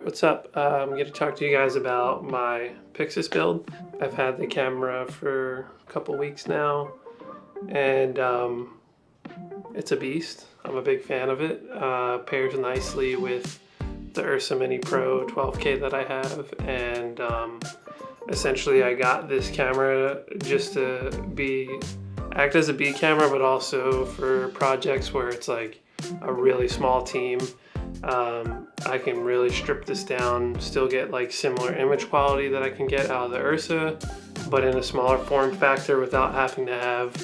what's up? I'm going to talk to you guys about my PYXIS build. I've had the camera for a couple weeks now, and it's a beast. I'm a big fan of it. Pairs nicely with the Ursa Mini Pro 12K that I have, and essentially I got this camera just to act as a B camera, but also for projects where it's like a really small team. I can really strip this down, still get like similar image quality that I can get out of the Ursa, but in a smaller form factor without having to have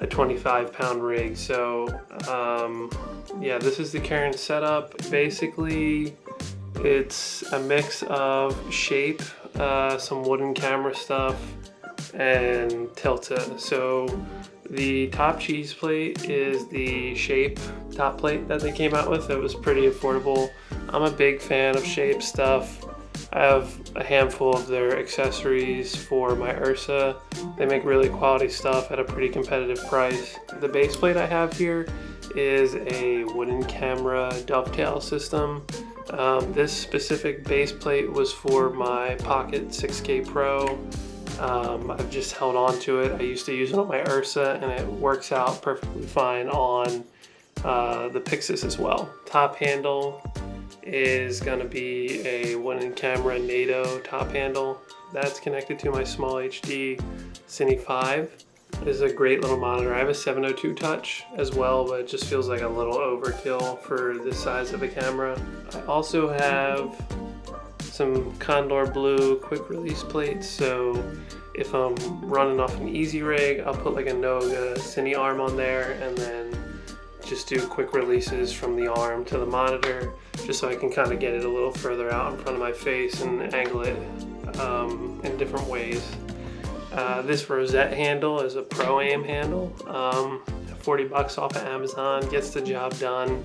a 25-pound rig. So yeah, this is the current setup. Basically, it's a mix of Shape, some wooden camera stuff, and Tilta. So the top cheese plate is the Shape top plate that they came out with. It was pretty affordable. I'm a big fan of Shape stuff. I have a handful of their accessories for my Ursa. They make really quality stuff at a pretty competitive price. The base plate I have here is a wooden camera dovetail system. This specific base plate was for my Pocket 6K Pro. I've just held on to it. I used to use it on my Ursa, and it works out perfectly fine on the PYXIS as well. Top handle is going to be a wooden camera NATO top handle. That's connected to my Small HD Cine 5. This is a great little monitor. I have a 702 touch as well, but it just feels like a little overkill for this size of a camera. I also have some Condor Blue quick release plates, so if I'm running off an easy rig, I'll put like a Noga Cine arm on there and then just do quick releases from the arm to the monitor, just so I can kind of get it a little further out in front of my face and angle it in different ways. This rosette handle is a Pro-Aim handle, 40 bucks off of Amazon, gets the job done,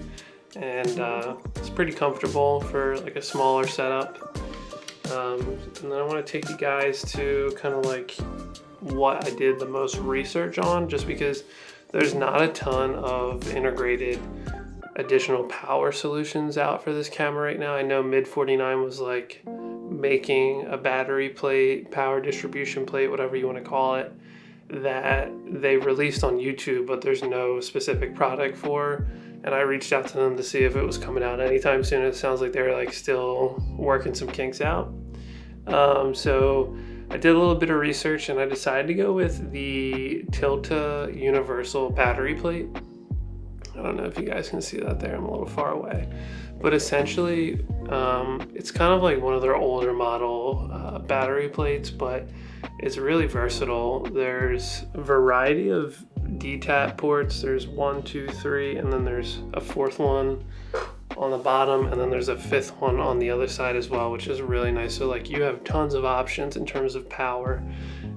and it's pretty comfortable for like a smaller setup. And then I want to take you guys to kind of like what I did the most research on, just because there's not a ton of integrated additional power solutions out for this camera right now. I know Mid49 was like making a battery plate, power distribution plate, whatever you want to call it, that they released on YouTube, but there's no specific product for. And I reached out to them to see if it was coming out anytime soon. It sounds like they're like still working some kinks out. So I did a little bit of research and I decided to go with the Tilta Universal battery plate. I don't know if you guys can see that there, I'm a little far away. But essentially, it's kind of like one of their older model battery plates, but it's really versatile. There's a variety of DTAP ports. There's 1, 2, 3, and then there's a fourth one on the bottom, and then there's a fifth one on the other side as well, which is really nice. So like you have tons of options in terms of power.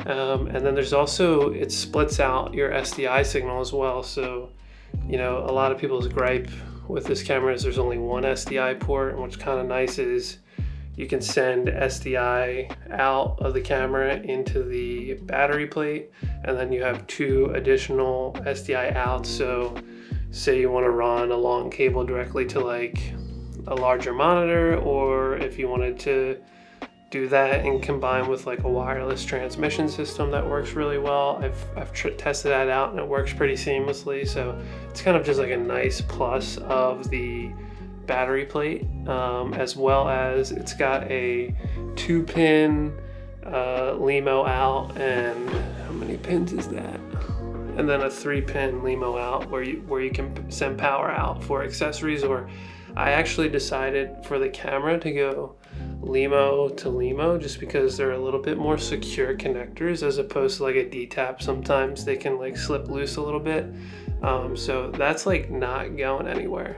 And then there's also, it splits out your SDI signal as well. So, you know, a lot of people's gripe with this camera is there's only one SDI port, and what's kind of nice is you can send SDI out of the camera into the battery plate, and then you have 2 additional SDI outs. So say you want to run a long cable directly to like a larger monitor, or if you wanted to do that and combine with like a wireless transmission system that works really well. I've tested that out and it works pretty seamlessly. So it's kind of just like a nice plus of the battery plate, as well as it's got a 2-pin LEMO out, and how many pins is that? And then a 3-pin LEMO out where you can send power out for accessories. Or I actually decided for the camera to go LEMO to LEMO just because they're a little bit more secure connectors as opposed to like a DTAP. Sometimes they can like slip loose a little bit. So that's like not going anywhere.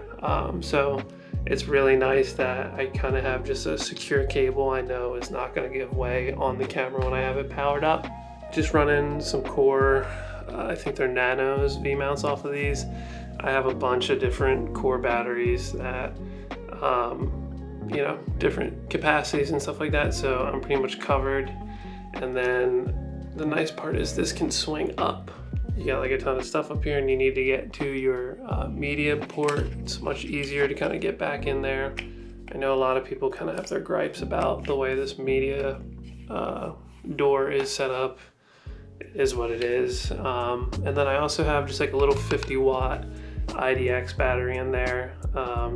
So it's really nice that I kind of have just a secure cable I know is not going to give way on the camera when I have it powered up. Just running some Core, I think they're Nanos V-mounts off of these. I have a bunch of different Core batteries that, you know, different capacities and stuff like that. So I'm pretty much covered. And then the nice part is this can swing up. You got like a ton of stuff up here and you need to get to your media port. It's much easier to kind of get back in there. I know a lot of people kind of have their gripes about the way this media door is set up. It is what it is. And then I also have just like a little 50-watt IDX battery in there,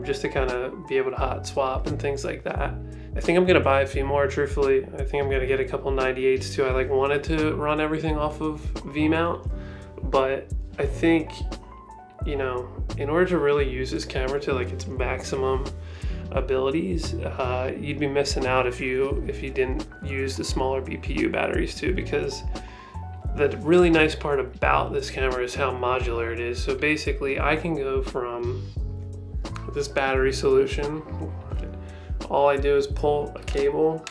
just to kind of be able to hot swap and things like that. I think I'm gonna buy a few more, truthfully. I think I'm gonna get a couple 98s too. I like wanted to run everything off of V-mount, but I think, you know, in order to really use this camera to like its maximum abilities, you'd be missing out if you didn't use the smaller BPU batteries too, because the really nice part about this camera is how modular it is. So basically I can go from this battery solution, all I do is pull a cable,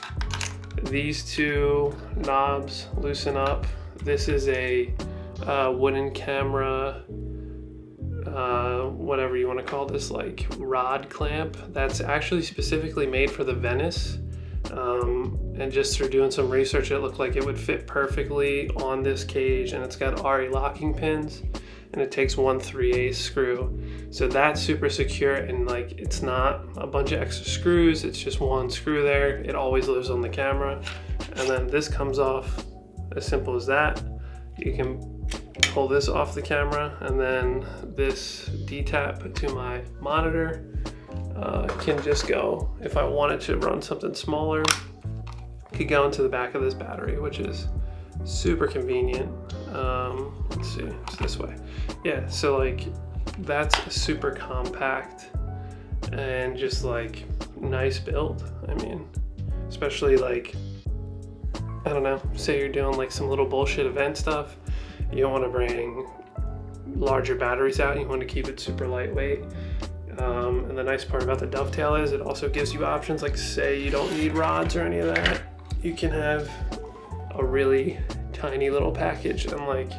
these two knobs loosen up. This is a wooden camera, whatever you want to call this, like rod clamp that's actually specifically made for the Venice. And just through doing some research, it looked like it would fit perfectly on this cage, and it's got RE locking pins, and it takes 1/3/8 screw. So that's super secure, and like it's not a bunch of extra screws, it's just one screw there. It always lives on the camera. And then this comes off as simple as that. You can pull this off the camera, and then this D-tap to my monitor can just go, if I wanted to run something smaller, could go into the back of this battery, which is super convenient. Let's see, it's this way. Yeah, so like that's a super compact and just like nice build. I mean, especially like, I don't know, say you're doing like some little bullshit event stuff, you don't want to bring larger batteries out, you want to keep it super lightweight. And the nice part about the dovetail is it also gives you options, like say you don't need rods or any of that, you can have a really tiny little package, and like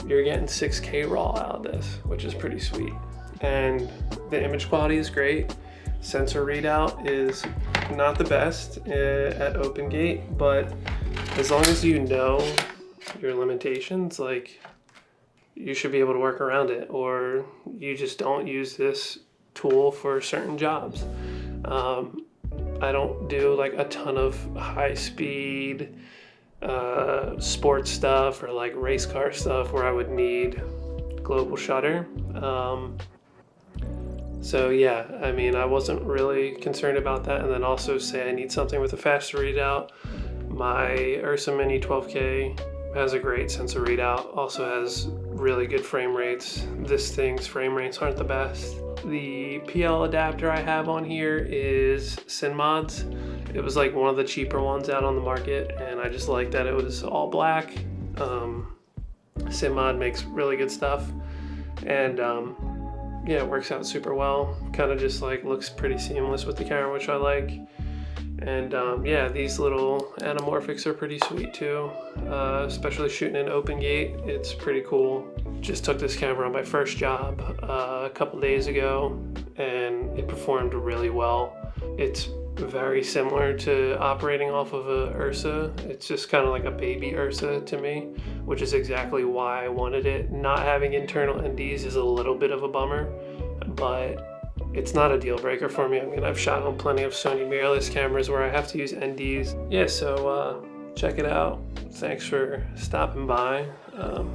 you're getting 6K raw out of this, which is pretty sweet. And the image quality is great. Sensor readout is not the best at open gate, but as long as you know your limitations, like you should be able to work around it, or you just don't use this tool for certain jobs. I don't do like a ton of high speed sports stuff or like race car stuff where I would need global shutter. So yeah, I mean, I wasn't really concerned about that. And then also say I need something with a faster readout. My Ursa Mini 12K has a great sensor readout, also has really good frame rates. This thing's frame rates aren't the best. The PL adapter I have on here is Cinmod's. It was like one of the cheaper ones out on the market, and I just liked that it was all black. Cinmod makes really good stuff, and yeah, it works out super well. Kind of just like looks pretty seamless with the camera, which I like. And yeah, these little anamorphics are pretty sweet too, especially shooting in open gate. It's pretty cool. Just took this camera on my first job a couple days ago, and it performed really well. It's very similar to operating off of a Ursa. It's just kind of like a baby Ursa to me, which is exactly why I wanted it. Not having internal NDs is a little bit of a bummer, but it's not a deal breaker for me. I mean, I've shot on plenty of Sony mirrorless cameras where I have to use NDs. Yeah, so check it out. Thanks for stopping by.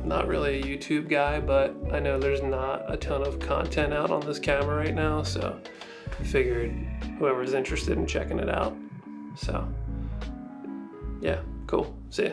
Not really a YouTube guy, but I know there's not a ton of content out on this camera right now, so I figured whoever's interested in checking it out. So yeah, cool. See ya.